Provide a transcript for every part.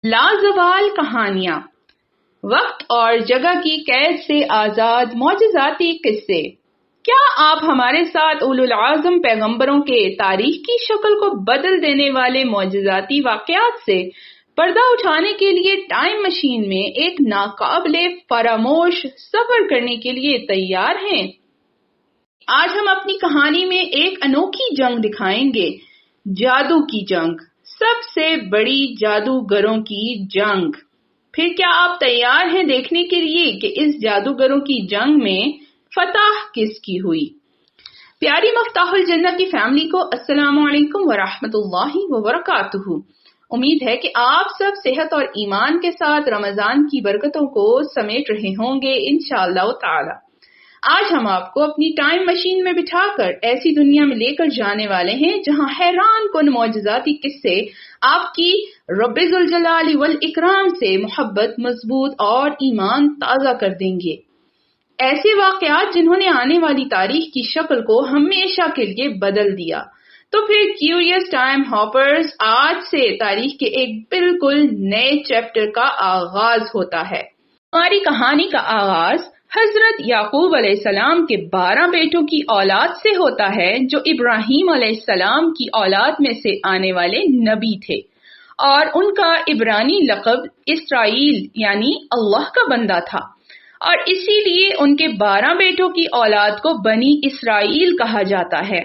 لازوال کہانیاں، وقت اور جگہ کی قید سے آزاد معجزاتی قصے۔ کیا آپ ہمارے ساتھ اولو العزم پیغمبروں کے تاریخ کی شکل کو بدل دینے والے معجزاتی واقعات سے پردہ اٹھانے کے لیے ٹائم مشین میں ایک ناقابل فراموش سفر کرنے کے لیے تیار ہیں؟ آج ہم اپنی کہانی میں ایک انوکھی جنگ دکھائیں گے، جادو کی جنگ، سب سے بڑی جادوگروں کی جنگ۔ پھر کیا آپ تیار ہیں دیکھنے کے لیے کہ اس جادوگروں کی جنگ میں فتح کس کی ہوئی؟ پیاری مفتاح الجنہ کی فیملی کو السلام علیکم ورحمۃ اللہ وبرکاتہ۔ امید ہے کہ آپ سب صحت اور ایمان کے ساتھ رمضان کی برکتوں کو سمیٹ رہے ہوں گے انشاءاللہ تعالی۔ آج ہم آپ کو اپنی ٹائم مشین میں بٹھا کر ایسی دنیا میں لے کر جانے والے ہیں جہاں حیران کن معجزاتی قصے آپ کی رب ذوالجلال والاکرام سے محبت مضبوط اور ایمان تازہ کر دیں گے۔ ایسے واقعات جنہوں نے آنے والی تاریخ کی شکل کو ہمیشہ کے لیے بدل دیا۔ تو پھر کیوریس ٹائم ہاپرز، آج سے تاریخ کے ایک بالکل نئے چیپٹر کا آغاز ہوتا ہے۔ ہماری کہانی کا آغاز حضرت یعقوب علیہ السلام کے 12 بیٹوں کی اولاد سے ہوتا ہے جو ابراہیم علیہ السلام کی اولاد میں سے آنے والے نبی تھے، اور ان کا عبرانی لقب اسرائیل یعنی اللہ کا بندہ تھا، اور اسی لیے ان کے 12 بیٹوں کی اولاد کو بنی اسرائیل کہا جاتا ہے۔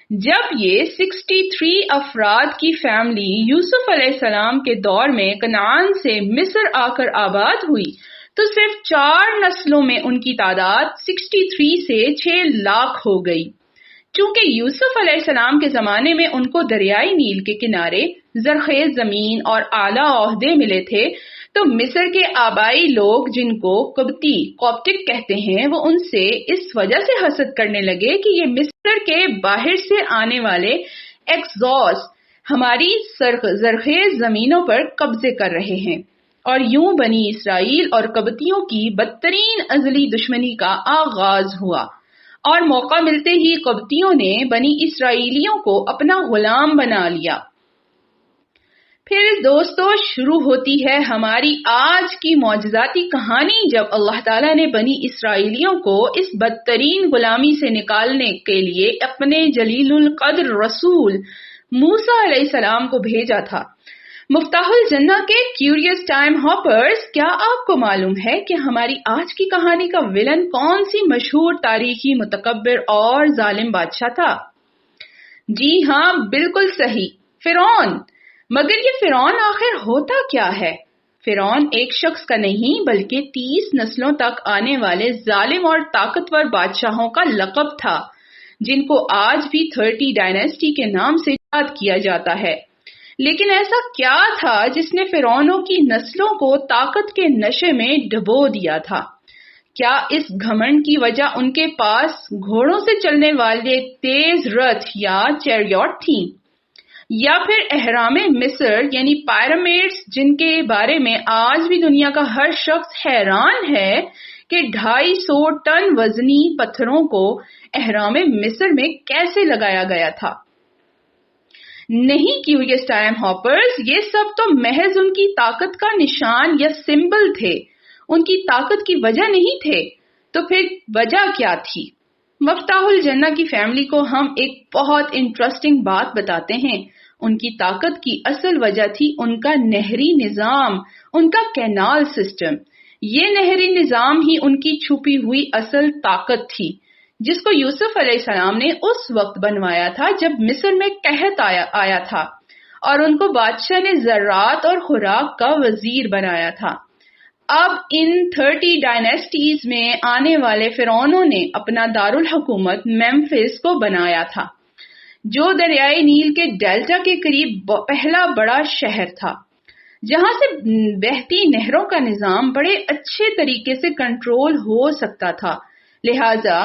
جب یہ 63 افراد کی فیملی یوسف علیہ السلام کے دور میں کنعان سے مصر آ کر آباد ہوئی تو صرف 4 نسلوں میں ان کی تعداد 63 سے 6 لاکھ ہو گئی۔ چونکہ یوسف علیہ السلام کے زمانے میں ان کو دریائے نیل کے کنارے زرخیز زمین اور اعلیٰ عہدے ملے تھے، تو مصر کے آبائی لوگ جن کو قبطی کوپٹک کہتے ہیں وہ ان سے اس وجہ سے حسد کرنے لگے کہ یہ مصر کے باہر سے آنے والے ایکزوس ہماری زرخیز زمینوں پر قبضے کر رہے ہیں، اور یوں بنی اسرائیل اور قبطیوں کی بدترین ازلی دشمنی کا آغاز ہوا، اور موقع ملتے ہی قبطیوں نے بنی اسرائیلیوں کو اپنا غلام بنا لیا۔ پھر دوستو شروع ہوتی ہے ہماری آج کی معجزاتی کہانی، جب اللہ تعالیٰ نے بنی اسرائیلیوں کو اس بدترین غلامی سے نکالنے کے لیے اپنے جلیل القدر رسول موسیٰ علیہ السلام کو بھیجا تھا۔ مفتاح الجنہ کے کیوریس ٹائم ہاپرز، کیا آپ کو معلوم ہے کہ ہماری آج کی کہانی کا ولن کون سی مشہور تاریخی متکبر اور ظالم بادشاہ تھا؟ جی ہاں، بالکل صحیح، فرعون۔ مگر یہ فرعون آخر ہوتا کیا ہے؟ فرعون ایک شخص کا نہیں بلکہ 30 نسلوں تک آنے والے ظالم اور طاقتور بادشاہوں کا لقب تھا، جن کو آج بھی 30 ڈائنیسٹی کے نام سے یاد کیا جاتا ہے۔ لیکن ایسا کیا تھا جس نے فرعونوں کی نسلوں کو طاقت کے نشے میں ڈبو دیا تھا؟ کیا اس گھمنڈ کی وجہ ان کے پاس گھوڑوں سے چلنے والے تیز رتھ یا چیریوٹ تھیں، یا پھر اہرام مصر یعنی پیرامڈز، جن کے بارے میں آج بھی دنیا کا ہر شخص حیران ہے کہ 250 ٹن وزنی پتھروں کو اہرام مصر میں کیسے لگایا گیا تھا؟ نہیں کیوریس ٹائم ہاپرز، یہ سب تو محض ان کی طاقت کا نشان یا سمبل تھے، ان کی طاقت کی وجہ نہیں تھے۔ تو پھر وجہ کیا تھی؟ مفتاح الجنہ کی فیملی کو ہم ایک بہت انٹرسٹنگ بات بتاتے ہیں۔ ان کی طاقت کی اصل وجہ تھی ان کا نہری نظام، ان کا کینال سسٹم۔ یہ نہری نظام ہی ان کی چھپی ہوئی اصل طاقت تھی، جس کو یوسف علیہ السلام نے اس وقت بنوایا تھا جب مصر میں قحط آیا تھا، اور ان کو بادشاہ نے زراعت اور خوراک کا وزیر بنایا تھا۔ اب ان 30 ڈائنیسٹیز میں آنے والے فرعونوں نے اپنا دارالحکومت میمفس کو بنایا تھا، جو دریائے نیل کے ڈیلٹا کے قریب پہلا بڑا شہر تھا، جہاں سے بہتی نہروں کا نظام بڑے اچھے طریقے سے کنٹرول ہو سکتا تھا۔ لہذا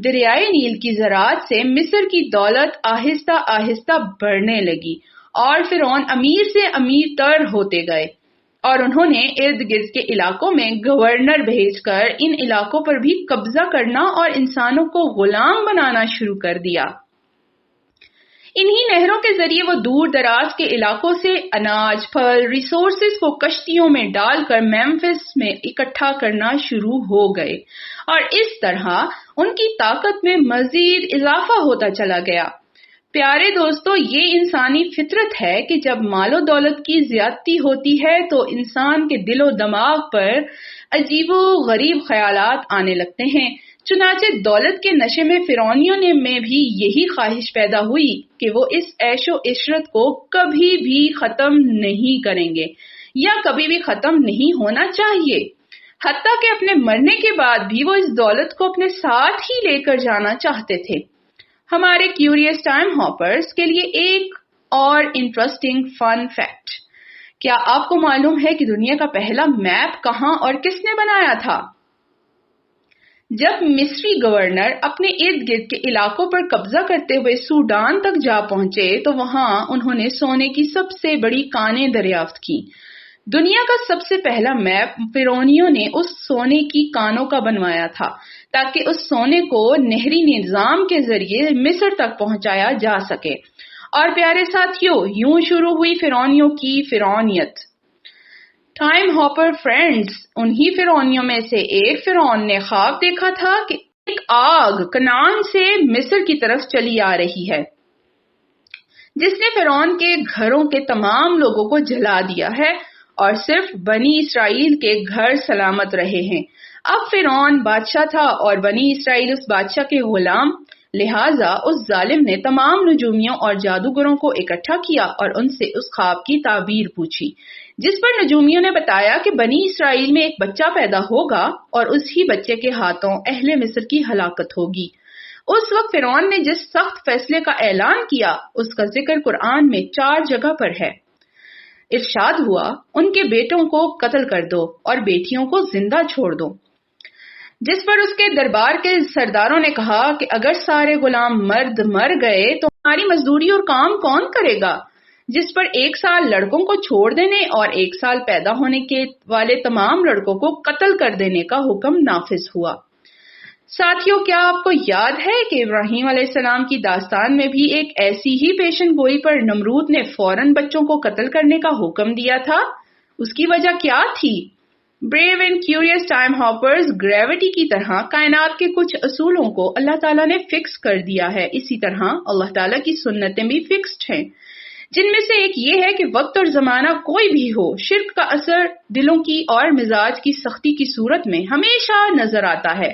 دریائے نیل کی زراعت سے مصر کی دولت آہستہ آہستہ بڑھنے لگی، اور فرعون امیر سے امیر تر ہوتے گئے، اور انہوں نے ارد گرد کے علاقوں میں گورنر بھیج کر ان علاقوں پر بھی قبضہ کرنا اور انسانوں کو غلام بنانا شروع کر دیا۔ انہی نہروں کے ذریعے وہ دور دراز کے علاقوں سے اناج، پھل، ریسورسز کو کشتیوں میں ڈال کر میمفس میں اکٹھا کرنا شروع ہو گئے، اور اس طرح ان کی طاقت میں مزید اضافہ ہوتا چلا گیا۔ پیارے دوستو، یہ انسانی فطرت ہے کہ جب مال و دولت کی زیادتی ہوتی ہے تو انسان کے دل و دماغ پر عجیب و غریب خیالات آنے لگتے ہیں۔ چنانچہ دولت کے نشے میں فرعونیوں میں بھی یہی خواہش پیدا ہوئی کہ وہ اس عیش و عشرت کو کبھی بھی ختم نہیں کریں گے یا کبھی بھی ختم نہیں ہونا چاہیے، حتیٰ کہ اپنے مرنے کے بعد بھی وہ اس دولت کو اپنے ساتھ ہی لے کر جانا چاہتے تھے۔ ہمارے کیوریس ٹائم ہاپرز کے لیے ایک اور انٹرسٹنگ فن فیکٹ، کیا آپ کو معلوم ہے کہ دنیا کا پہلا میپ کہاں اور کس نے بنایا تھا؟ جب مصری گورنر اپنے ارد گرد کے علاقوں پر قبضہ کرتے ہوئے سوڈان تک جا پہنچے تو وہاں انہوں نے سونے کی سب سے بڑی کانیں دریافت کی۔ دنیا کا سب سے پہلا میپ فرعونیوں نے اس سونے کی کانوں کا بنوایا تھا تاکہ اس سونے کو نہری نظام کے ذریعے مصر تک پہنچایا جا سکے۔ اور پیارے ساتھیوں، یوں شروع ہوئی فرعونیوں کی فرعونیت۔ ٹائم ہاپر فرینڈز، انہی فرعونیوں میں سے ایک فرعون نے خواب دیکھا تھا کہ ایک آگ کنعان سے مصر کی طرف چلی آ رہی ہے، جس نے فرعون کے گھروں کے تمام لوگوں کو جلا دیا ہے اور صرف بنی اسرائیل کے گھر سلامت رہے ہیں۔ اب فرعون بادشاہ تھا اور بنی اسرائیل اس بادشاہ کے غلام، لہٰذا اس ظالم نے تمام نجومیوں اور جادوگروں کو اکٹھا کیا اور ان سے اس خواب کی تعبیر پوچھی، جس پر نجومیوں نے بتایا کہ بنی اسرائیل میں ایک بچہ پیدا ہوگا اور اسی بچے کے ہاتھوں اہل مصر کی ہلاکت ہوگی۔ اس وقت فرعون نے جس سخت فیصلے کا اعلان کیا اس کا ذکر قرآن میں 4 جگہ پر ہے۔ ارشاد ہوا، ان کے بیٹوں کو قتل کر دو اور بیٹیوں کو زندہ چھوڑ دو، جس پر اس کے دربار کے سرداروں نے کہا کہ اگر سارے غلام مرد مر گئے تو ہماری مزدوری اور کام کون کرے گا؟ جس پر 1 سال لڑکوں کو چھوڑ دینے اور 1 سال پیدا ہونے کے والے تمام لڑکوں کو قتل کر دینے کا حکم نافذ ہوا۔ ساتھیوں، کیا آپ کو یاد ہے کہ ابراہیم علیہ السلام کی داستان میں بھی ایک ایسی ہی پیشن گوئی پر نمرود نے فوراً بچوں کو قتل کرنے کا حکم دیا تھا؟ اس کی وجہ کیا تھی؟ Brave and curious time hoppers, gravity کی طرح کائنات کے کچھ اصولوں کو اللہ تعالیٰ نے فکس کر دیا ہے، اسی طرح اللہ تعالیٰ کی سنتیں بھی فکسڈ ہیں، جن میں سے ایک یہ ہے کہ وقت اور زمانہ کوئی بھی ہو، شرک کا اثر دلوں کی اور مزاج کی سختی کی صورت میں ہمیشہ نظر آتا ہے۔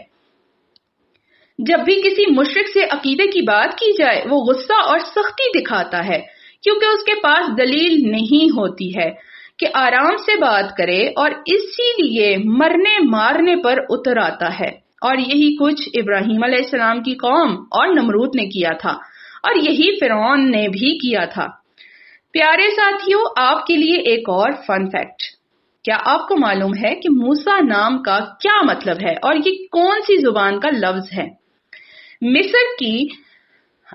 جب بھی کسی مشرک سے عقیدے کی بات کی جائے وہ غصہ اور سختی دکھاتا ہے، کیونکہ اس کے پاس دلیل نہیں ہوتی ہے کہ آرام سے بات کرے، اور اسی لیے مرنے مارنے پر اتر آتا ہے۔ اور یہی کچھ ابراہیم علیہ السلام کی قوم اور نمرود نے کیا تھا، اور یہی فرعون نے بھی کیا تھا۔ پیارے ساتھیوں، آپ کے لیے ایک اور فن فیکٹ، کیا آپ کو معلوم ہے کہ موسیٰ نام کا کیا مطلب ہے اور یہ کون سی زبان کا لفظ ہے؟ مصر کی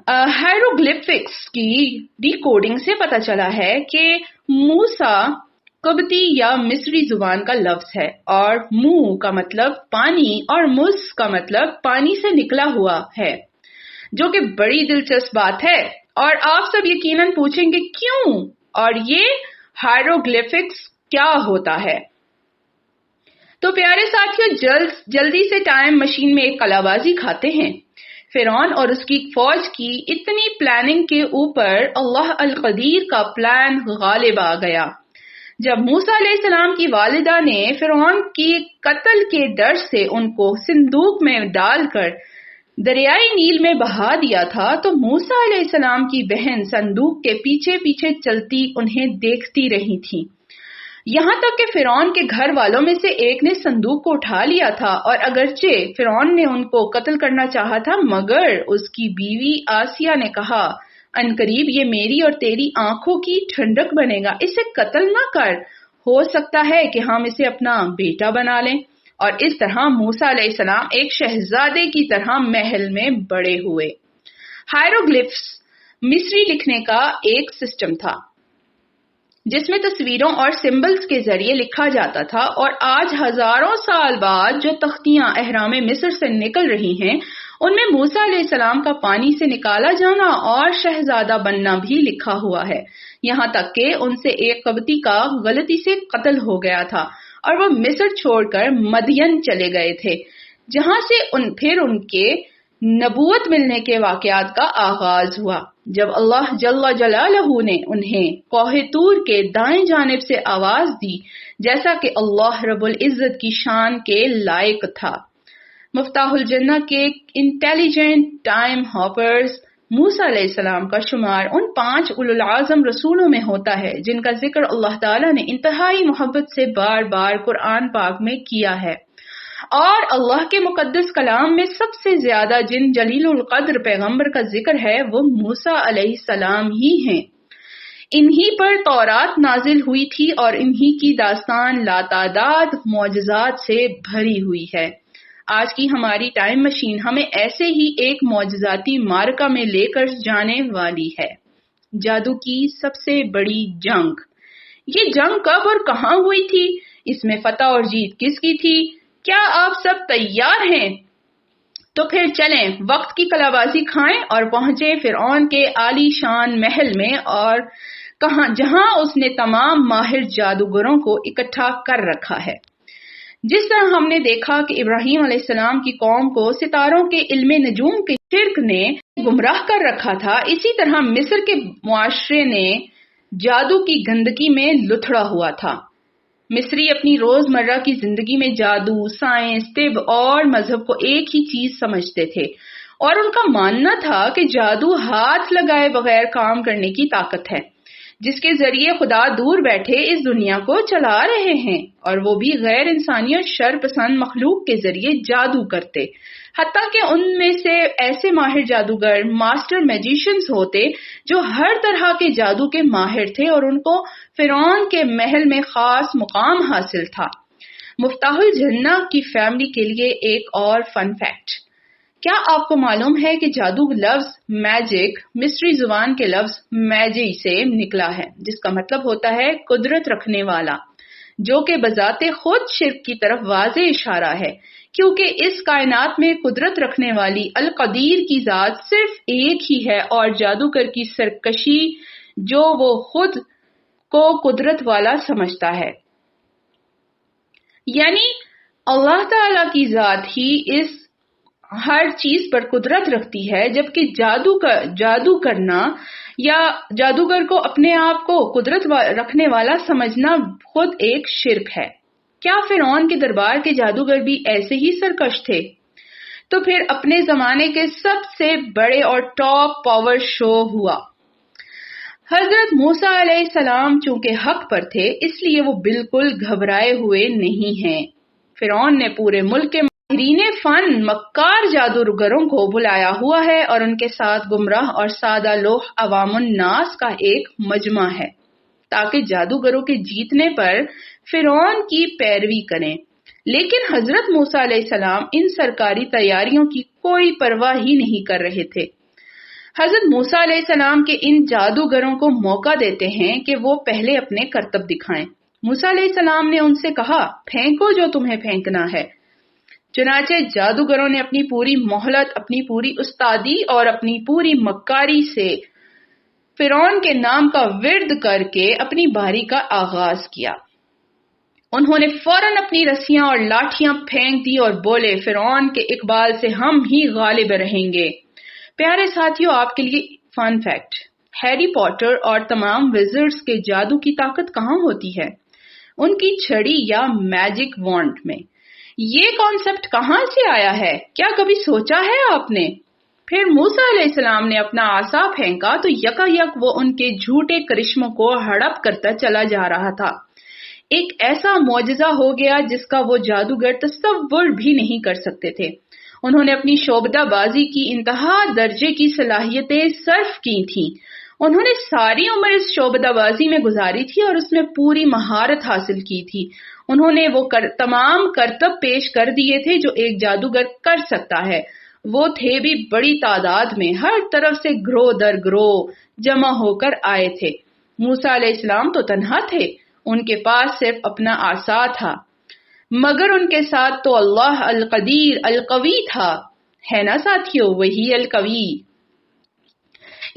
ہائیروگلفکس کی ڈی کوڈنگ سے پتہ چلا ہے کہ موسیٰ قبطی یا مصری زبان کا لفظ ہے، اور منہ کا مطلب پانی اور مس کا مطلب پانی سے نکلا ہوا ہے، جو کہ بڑی دلچسپ بات ہے۔ اور آپ سب یقیناً پوچھیں گے کیوں، اور یہ ہائیروگلفکس کیا ہوتا ہے؟ تو پیارے ساتھیوں، جلدی سے ٹائم مشین میں ایک قلع بازی کھاتے ہیں۔ فرعون اور اس کی فوج کی اتنی پلاننگ کے اوپر اللہ القدیر کا پلان غالب آ گیا۔ جب موسیٰ علیہ السلام کی والدہ نے فرعون کی قتل کے ڈر سے ان کو صندوق میں ڈال کر دریائے نیل میں بہا دیا تھا تو موسیٰ علیہ السلام کی بہن صندوق کے پیچھے پیچھے چلتی انہیں دیکھتی رہی تھی، یہاں تک کہ فرعون کے گھر والوں میں سے ایک نے صندوق کو اٹھا لیا تھا، اور اگرچہ فرعون نے ان کو قتل کرنا چاہا تھا مگر اس کی بیوی آسیہ نے کہا، عنقریب یہ میری اور تیری آنکھوں کی ٹھنڈک بنے گا، اسے قتل نہ کر، ہو سکتا ہے کہ ہم اسے اپنا بیٹا بنا لیں۔ اور اس طرح موسیٰ علیہ السلام ایک شہزادے کی طرح محل میں بڑے ہوئے۔ ہائیروگلفس مصری لکھنے کا ایک سسٹم تھا جس میں تصویروں اور سمبلز کے ذریعے لکھا جاتا تھا، اور آج ہزاروں سال بعد جو تختیاں اہرام مصر سے نکل رہی ہیں ان میں موسیٰ علیہ السلام کا پانی سے نکالا جانا اور شہزادہ بننا بھی لکھا ہوا ہے، یہاں تک کہ ان سے ایک قبطی کا غلطی سے قتل ہو گیا تھا اور وہ مصر چھوڑ کر مدین چلے گئے تھے، جہاں سے پھر ان کے نبوت ملنے کے واقعات کا آغاز ہوا، جب اللہ جل جلالہ نے انہیں کوہ طور کے دائیں جانب سے آواز دی، جیسا کہ اللہ رب العزت کی شان کے لائق تھا۔ مفتاح الجنہ کے انٹیلیجنٹ ٹائم ہاپرز موسیٰ علیہ السلام کا شمار ان 5 اولو العزم رسولوں میں ہوتا ہے جن کا ذکر اللہ تعالیٰ نے انتہائی محبت سے بار بار قرآن پاک میں کیا ہے، اور اللہ کے مقدس کلام میں سب سے زیادہ جن جلیل القدر پیغمبر کا ذکر ہے وہ موسیٰ علیہ السلام ہی ہیں۔ انہی پر تورات نازل ہوئی تھی اور انہی کی داستان لاتعداد معجزات سے بھری ہوئی ہے۔ آج کی ہماری ٹائم مشین ہمیں ایسے ہی ایک معجزاتی معرکہ میں لے کر جانے والی ہے، جادو کی سب سے بڑی جنگ۔ یہ جنگ کب اور کہاں ہوئی تھی؟ اس میں فتح اور جیت کس کی تھی؟ کیا آپ سب تیار ہیں؟ تو پھر چلیں وقت کی کلابازی کھائیں اور پہنچے فرعون کے عالی شان محل میں، اور جہاں اس نے تمام ماہر جادوگروں کو اکٹھا کر رکھا ہے۔ جس طرح ہم نے دیکھا کہ ابراہیم علیہ السلام کی قوم کو ستاروں کے علم نجوم کے شرک نے گمراہ کر رکھا تھا، اسی طرح مصر کے معاشرے نے جادو کی گندگی میں لتھڑا ہوا تھا۔ مصری اپنی روزمرہ کی زندگی میں جادو، سائنس، طب اور مذہب کو ایک ہی چیز سمجھتے تھے، اور ان کا ماننا تھا کہ جادو ہاتھ لگائے بغیر کام کرنے کی طاقت ہے، جس کے ذریعے خدا دور بیٹھے اس دنیا کو چلا رہے ہیں، اور وہ بھی غیر انسانی اور شر پسند مخلوق کے ذریعے جادو کرتے، حتیٰ کہ ان میں سے ایسے ماہر جادوگر، ماسٹر میجیشنز ہوتے جو ہر طرح کے جادو کے ماہر تھے، اور ان کو فرعون کے محل میں خاص مقام حاصل تھا۔ مفتاح الجنہ کی فیملی کے لیے ایک اور فن فیکٹ، کیا آپ کو معلوم ہے کہ جادو لفظ میجک مصری زبان کے لفظ میجی سے نکلا ہے، جس کا مطلب ہوتا ہے قدرت رکھنے والا، جو کہ بذات خود شرک کی طرف واضح اشارہ ہے، کیونکہ اس کائنات میں قدرت رکھنے والی القدیر کی ذات صرف ایک ہی ہے، اور جادوگر کی سرکشی جو وہ خود کو قدرت والا سمجھتا ہے، یعنی اللہ تعالی کی ذات ہی اس ہر چیز پر قدرت رکھتی ہے، جبکہ جادو کرنا یا جادوگر کو اپنے آپ کو قدرت رکھنے والا سمجھنا خود ایک شرک ہے۔ کیا فرعون کے دربار کے جادوگر بھی ایسے ہی سرکش تھے؟ تو پھر اپنے زمانے کے سب سے بڑے اور ٹاپ پاور شو ہوا۔ حضرت موسیٰ علیہ السلام چونکہ حق پر تھے، اس لیے وہ بالکل گھبرائے ہوئے نہیں ہیں۔ فرعون نے پورے ملک کے ماہرین فن مکار جادوگروں کو بلایا ہوا ہے، اور ان کے ساتھ گمراہ اور سادہ لوح عوام الناس کا ایک مجمع ہے، تاکہ جادوگروں کے جیتنے پر فرعون کی پیروی کریں۔ لیکن حضرت موسیٰ علیہ السلام ان سرکاری تیاریوں کی کوئی پرواہ ہی نہیں کر رہے تھے۔ حضرت موسیٰ علیہ السلام کے ان جادوگروں کو موقع دیتے ہیں کہ وہ پہلے اپنے کرتب دکھائیں۔ موسیٰ علیہ السلام نے ان سے کہا، پھینکو جو تمہیں پھینکنا ہے۔ چنانچہ جادوگروں نے اپنی پوری مہلت، اپنی پوری استادی اور اپنی پوری مکاری سے فرعون کے نام کا ورد کر کے اپنی باری کا آغاز کیا۔ انہوں نے فوراً اپنی رسیاں اور لاٹھیاں پھینک دی اور بولے، فرعون کے اقبال سے ہم ہی غالب رہیں گے۔ پیارے ساتھیوں، آپ کے لیے فن فیکٹ، ہیری پوٹر اور تمام وزرڈز کے جادو کی طاقت کہاں ہوتی ہے؟ ان کی چھڑی یا میجک وانڈ میں۔ یہ کانسیپٹ کہاں سے آیا ہے؟ کیا کبھی سوچا ہے آپ نے؟ پھر موسیٰ علیہ السلام نے اپنا عصا پھینکا تو یکا یک وہ ان کے جھوٹے کرشموں کو ہڑپ کرتا چلا جا رہا تھا۔ ایک ایسا معجزہ ہو گیا جس کا وہ جادوگر تصور بھی نہیں کر سکتے تھے۔ انہوں نے اپنی شعبدہ بازی کی انتہا درجے کی صلاحیتیں صرف کی تھیں۔ انہوں نے ساری عمر اس شعبدہ بازی میں گزاری تھی اور اس میں پوری مہارت حاصل کی تھی۔ انہوں نے وہ تمام کرتب پیش کر دیے تھے جو ایک جادوگر کر سکتا ہے۔ وہ تھے بھی بڑی تعداد میں، ہر طرف سے گروہ در گروہ جمع ہو کر آئے تھے۔ موسیٰ علیہ السلام تو تنہا تھے، ان کے پاس صرف اپنا عصا تھا، مگر ان کے ساتھ تو اللہ القدیر القوی تھا۔ ہے نا ساتھیو، وہی القوی۔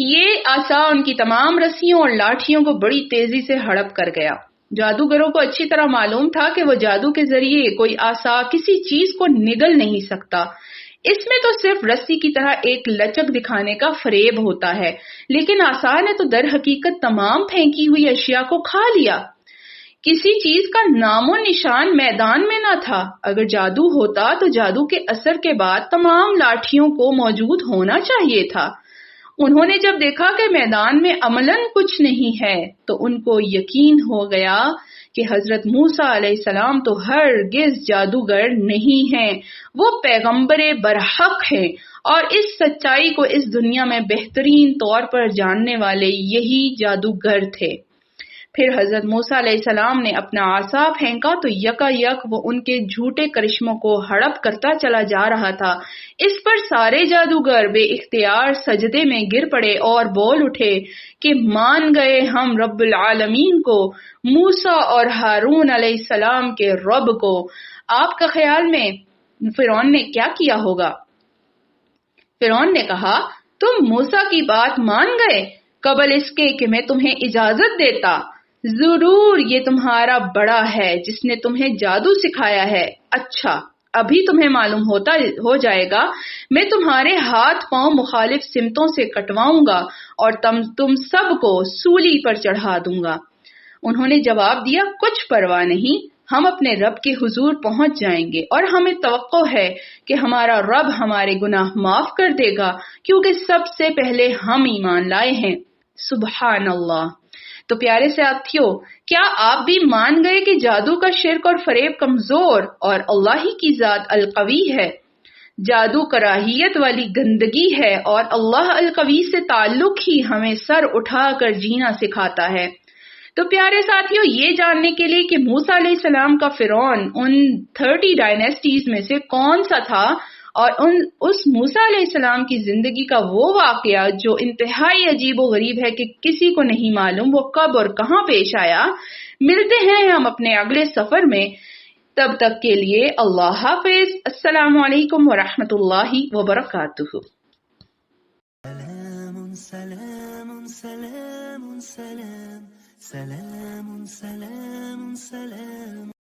یہ عصا ان کی تمام رسیوں اور لاٹھیوں کو بڑی تیزی سے ہڑپ کر گیا۔ جادوگروں کو اچھی طرح معلوم تھا کہ وہ جادو کے ذریعے کوئی عصا کسی چیز کو نگل نہیں سکتا، اس میں تو صرف رسی کی طرح ایک لچک دکھانے کا فریب ہوتا ہے، لیکن عصا نے تو در حقیقت تمام پھینکی ہوئی اشیاء کو کھا لیا۔ کسی چیز کا نام و نشان میدان میں نہ تھا۔ اگر جادو ہوتا تو جادو کے اثر کے بعد تمام لاٹھیوں کو موجود ہونا چاہیے تھا۔ انہوں نے جب دیکھا کہ میدان میں عملاً کچھ نہیں ہے تو ان کو یقین ہو گیا کہ حضرت موسیٰ علیہ السلام تو ہرگز جادوگر نہیں ہیں، وہ پیغمبر برحق ہیں، اور اس سچائی کو اس دنیا میں بہترین طور پر جاننے والے یہی جادوگر تھے۔ پھر حضرت موسیٰ علیہ السلام نے اپنا عصا پھینکا تو یکا یک وہ ان کے جھوٹے کرشموں کو ہڑپ کرتا چلا جا رہا تھا۔ اس پر سارے جادوگر بے اختیار سجدے میں گر پڑے اور بول اٹھے کہ مان گئے ہم رب العالمین کو، موسیٰ اور ہارون علیہ السلام کے رب کو۔ آپ کا خیال میں فرعون نے کیا کیا ہوگا؟ فرعون نے کہا، تم موسیٰ کی بات مان گئے قبل اس کے کہ میں تمہیں اجازت دیتا؟ ضرور یہ تمہارا بڑا ہے جس نے تمہیں جادو سکھایا ہے۔ اچھا، ابھی تمہیں معلوم ہو جائے گا، میں تمہارے ہاتھ پاؤں مخالف سمتوں سے کٹواؤں گا اور تم سب کو سولی پر چڑھا دوں گا۔ انہوں نے جواب دیا، کچھ پرواہ نہیں، ہم اپنے رب کے حضور پہنچ جائیں گے اور ہمیں توقع ہے کہ ہمارا رب ہمارے گناہ معاف کر دے گا، کیونکہ سب سے پہلے ہم ایمان لائے ہیں۔ سبحان اللہ۔ تو پیارے ساتھیو، کیا آپ بھی مان گئے کہ جادو کا شرک اور فریب کمزور اور اللہ ہی کی ذات القوی ہے؟ جادو کراہیت والی گندگی ہے اور اللہ القوی سے تعلق ہی ہمیں سر اٹھا کر جینا سکھاتا ہے۔ تو پیارے ساتھیو، یہ جاننے کے لیے کہ موسیٰ علیہ السلام کا فرعون ان 30 ڈائنیسٹیز میں سے کون سا تھا، اور اس موسیٰ علیہ السلام کی زندگی کا وہ واقعہ جو انتہائی عجیب و غریب ہے کہ کسی کو نہیں معلوم وہ کب اور کہاں پیش آیا، ملتے ہیں ہم اپنے اگلے سفر میں۔ تب تک کے لیے اللہ حافظ۔ السلام علیکم ورحمۃ اللہ وبرکاتہ۔ سلام سلام سلام سلام سلام سلام سلام